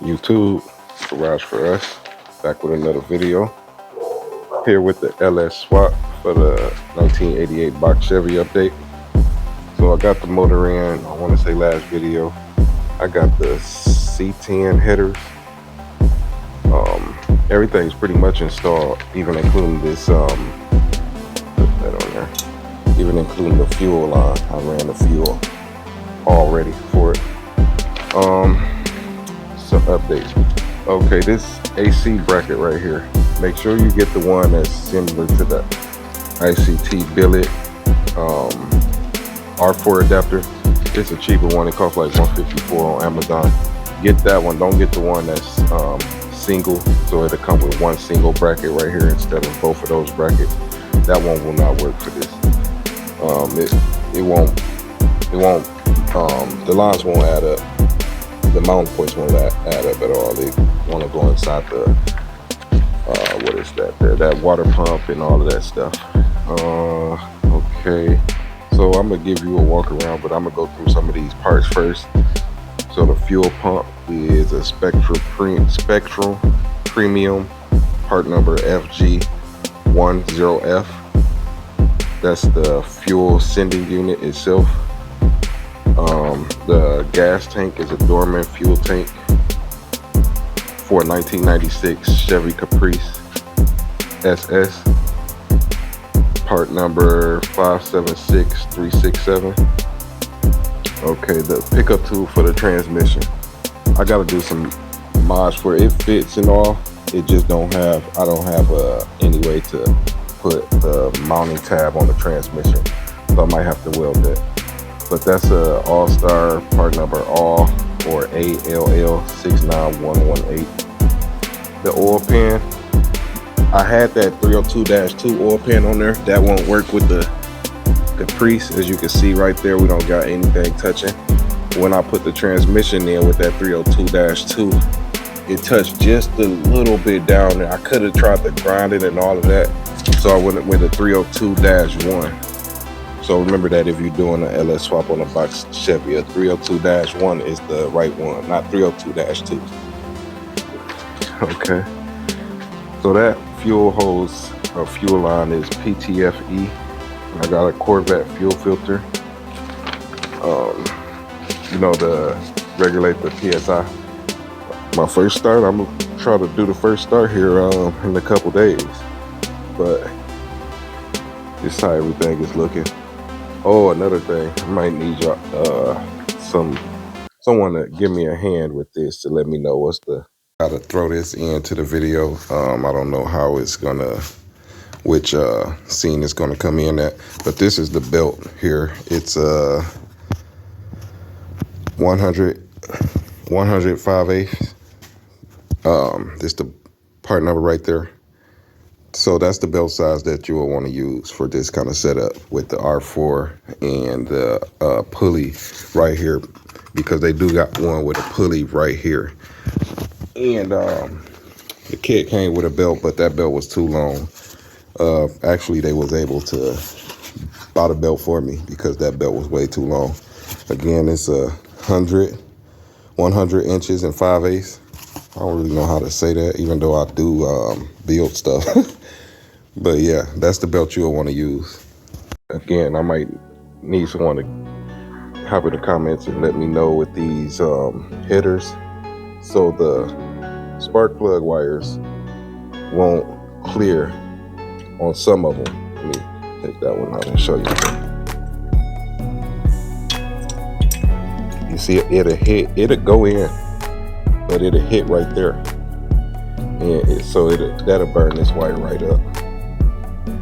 YouTube, Garage for Us, back with another video. Here with the LS swap for the 1988 box Chevy update. So I got the motor in, I want to say last video. I got the C10 headers. Everything's pretty much installed, even including this, put that on there. Even including the fuel line. I ran the fuel already for it. Some updates. Okay, this AC bracket right here, make sure you get the one that's similar to the ICT billet R4 adapter. It's a cheaper one, it costs like $154 on Amazon. Get that one, don't get the one that's single, so it'll come with one single bracket right here instead of both of those brackets. That one will not work for this. It won't the lines won't add up. The mounting points won't add up at all. They want to go inside the what is that there? That water pump and all of that stuff. Okay, so I'm gonna give you a walk around, but I'm gonna go through some of these parts first. So the fuel pump is a Spectrum Premium, part number FG10F. That's the fuel sending unit itself. The gas tank is a Dorman fuel tank for a 1996 Chevy Caprice SS, part number 576367. Okay, the pickup tube for the transmission, I gotta do some mods for it. It fits and all, it just I don't have any way to put the mounting tab on the transmission, so I might have to weld that. But that's a All-Star part number ALL or ALL69118. The oil pan, I had that 302-2 oil pan on there. That won't work with the Caprice. As you can see right there, we don't got anything touching. When I put the transmission in with that 302-2, it touched just a little bit down there. I could have tried to grind it and all of that, so I went with a 302-1. So remember that if you're doing an LS swap on a box Chevy, a 302-1 is the right one, not 302-2. Okay. So that fuel hose or fuel line is PTFE. I got a Corvette fuel filter. You know, to regulate the PSI. My first start, I'm gonna try to do the first start here in a couple days. But this is how everything is looking. Oh, another thing, I might need y'all, someone to give me a hand with this to let me know how to throw this into the video. I don't know how it's gonna, which scene it's gonna come in at, but this is the belt here. It's 105/8. This the part number right there. So that's the belt size that you will want to use for this kind of setup with the R4 and the pulley right here, because they do got one with a pulley right here. And the kit came with a belt, but that belt was too long. Actually, they was able to buy the belt for me because that belt was way too long. Again, it's 100 inches and 5/8. I don't really know how to say that, even though I do build stuff. But yeah, that's the belt you'll want to use. Again, I might need someone to hop in the comments and let me know with these headers. So the spark plug wires won't clear on some of them. Let me take that one out and show you. You see, it'll go in, but it'll hit right there, and that'll burn this wire right up.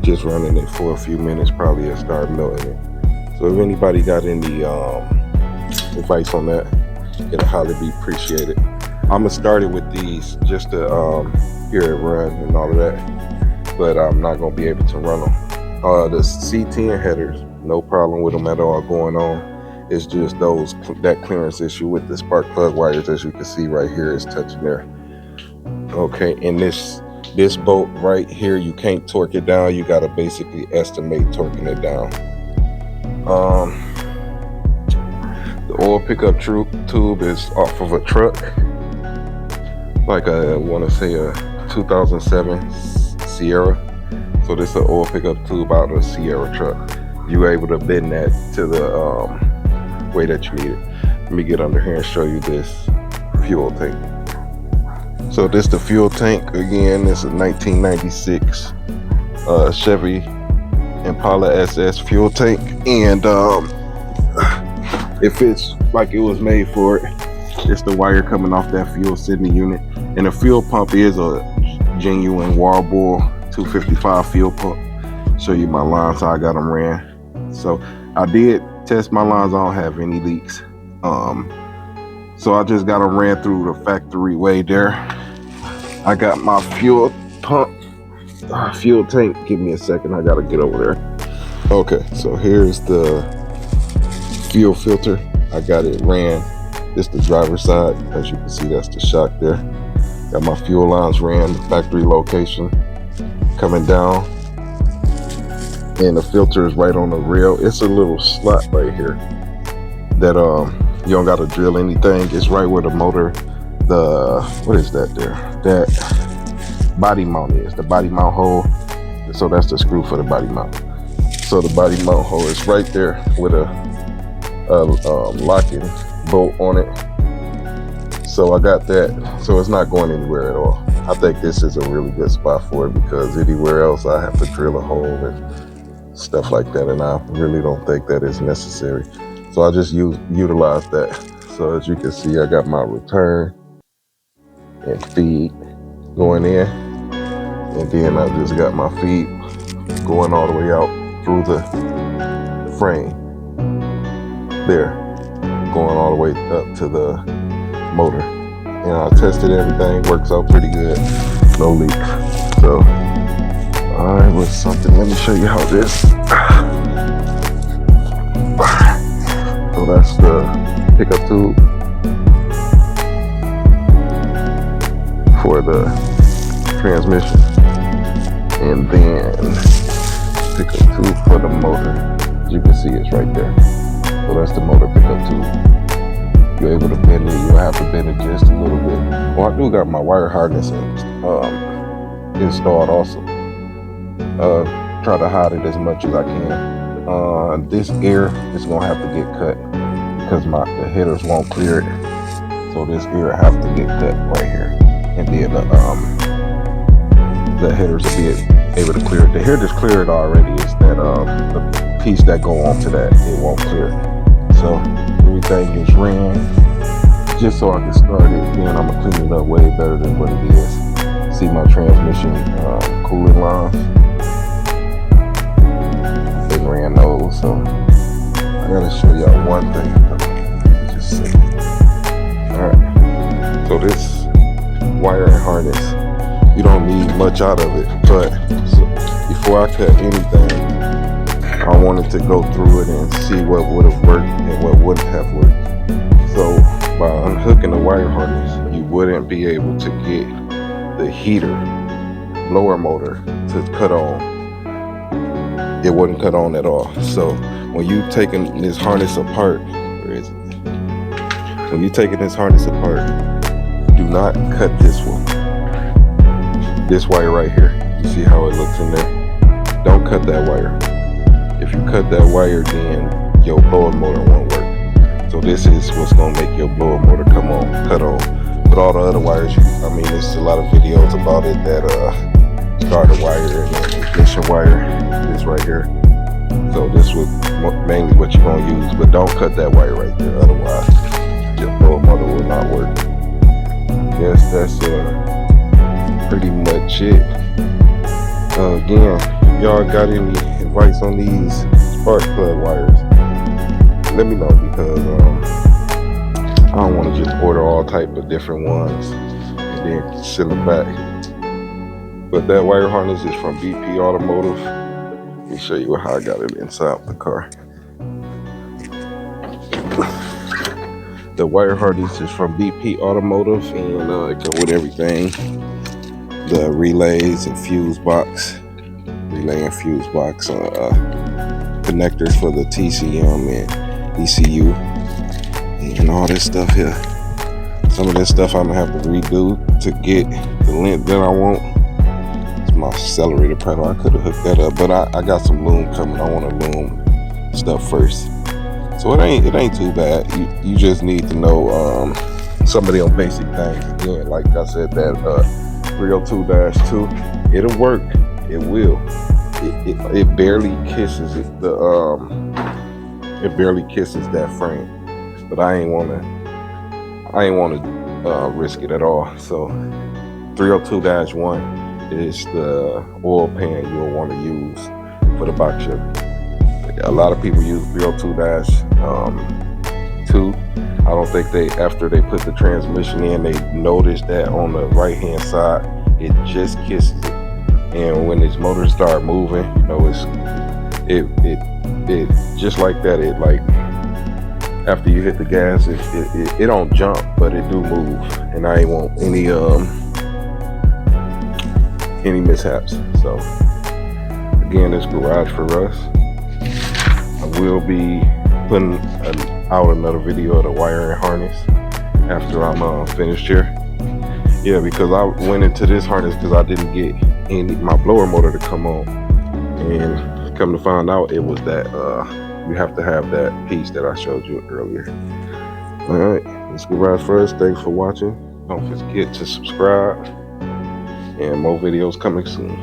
Just running it for a few minutes, probably it'll start melting it. So if anybody got any advice on that, it'll highly be appreciated. I'm gonna start it with these just to hear it run and all of that, but I'm not gonna be able to run them. The C10 headers, no problem with them at all going on. It's just that clearance issue with the spark plug wires, as you can see right here, is touching there. Okay, and this bolt right here, you can't torque it down. You gotta basically estimate torquing it down. The oil pickup tube is off of a truck. like I want to say a 2007 Sierra. So this is an oil pickup tube out of a Sierra truck. You're able to bend that to the way that you need it. Let me get under here and show you this fuel tank. So this is the fuel tank. Again, this is a 1996 Chevy Impala SS fuel tank, and it fits like it was made for it. It's the wire coming off that fuel sending unit, and the fuel pump is a genuine Warburg 255 fuel pump. Show you my lines, how I got them ran. So I did test my lines. I don't have any leaks. So I just got them ran through the factory way there. I got my fuel pump, fuel tank. Give me a second, I gotta get over there. Okay, so here's the fuel filter. I got it ran. This is the driver's side. As you can see, that's the shock there. Got my fuel lines ran, factory location coming down, and the filter is right on the rail. It's a little slot right here that you don't got to drill anything. It's right where the motor, what is that there? That body mount is, the body mount hole. So that's the screw for the body mount. So the body mount hole is right there with a locking bolt on it. So I got that, so it's not going anywhere at all. I think this is a really good spot for it, because anywhere else I have to drill a hole and stuff like that, and I really don't think that is necessary. So I just utilize that. So as you can see, I got my return and feed going in, and then I just got my feed going all the way out through the frame there, going all the way up to the motor. And I tested everything, works out pretty good, no leaks. So alright, with something, let me show you how this. So that's the pickup tube for the transmission, and then pickup tube for the motor. As you can see, it's right there. So that's the motor pickup tube. You're able to bend it. You'll have to bend it just a little bit. Well, I do got my wire harness installed also. Try to hide it as much as I can. This air is gonna have to get cut because the headers won't clear it. So this air have to get cut right here, and then the headers will be able to clear it. The headers cleared already. Is that the piece that go onto that, it won't clear. So everything is ran just so I can start it. Then I'm gonna clean it up way better than what it is. See my transmission cooling lines. They ran those, so I gotta show y'all one thing. Just see. Alright. So this wire and harness, you don't need much out of it, but before I cut anything, I wanted to go through it and see what would have worked and what wouldn't have worked. So by unhooking the wire harness, you wouldn't be able to get the heater blower motor to cut on. It wouldn't cut on at all. So when you taking this harness apart, where is it? When you taking this harness apart, do not cut this one. This wire right here. You see how it looks in there? Don't cut that wire. If you cut that wire, then your blower motor won't work. So this is what's gonna make your blower motor cut on. But all the other wires, there's a lot of videos about it that starter wire and ignition wire, this right here. So this was mainly what you're gonna use, but don't cut that wire right there, otherwise your blower motor will not work. Yes, that's pretty much it. Again, y'all got any advice on these spark plug wires? Let me know, because I don't want to just order all type of different ones and then send them back. But that wire harness is from BP Automotive. Let me show you how I got it inside the car. The wire harness is from BP Automotive, and it comes with everything. The relays and fuse box, connectors for the TCM and ECU, and all this stuff here. Some of this stuff I'm gonna have to redo to get the length that I want. It's my accelerator pedal. I could have hooked that up, but I got some loom coming. I want to loom stuff first. So it ain't too bad. You just need to know some of them basic things. Again, like I said, that 302-2, it'll work. It will. It barely kisses it. It barely kisses that frame. But I ain't wanna risk it at all. So 302-1 is the oil pan you'll want to use for the box Chevy. A lot of people use 302-2. I don't think after they put the transmission in, they noticed that on the right hand side it just kisses it, and when this motor start moving, you know, it just like that. It like after you hit the gas, it don't jump, but it do move, and I ain't want any mishaps. So again, this garage for us. I will be putting out another video of the wiring harness after I'm finished here. Yeah, because I went into this harness because I didn't get my blower motor to come on, and come to find out it was that you have to have that piece that I showed you earlier. All right, this garage for us. Thanks for watching. Don't forget to subscribe, and more videos coming soon.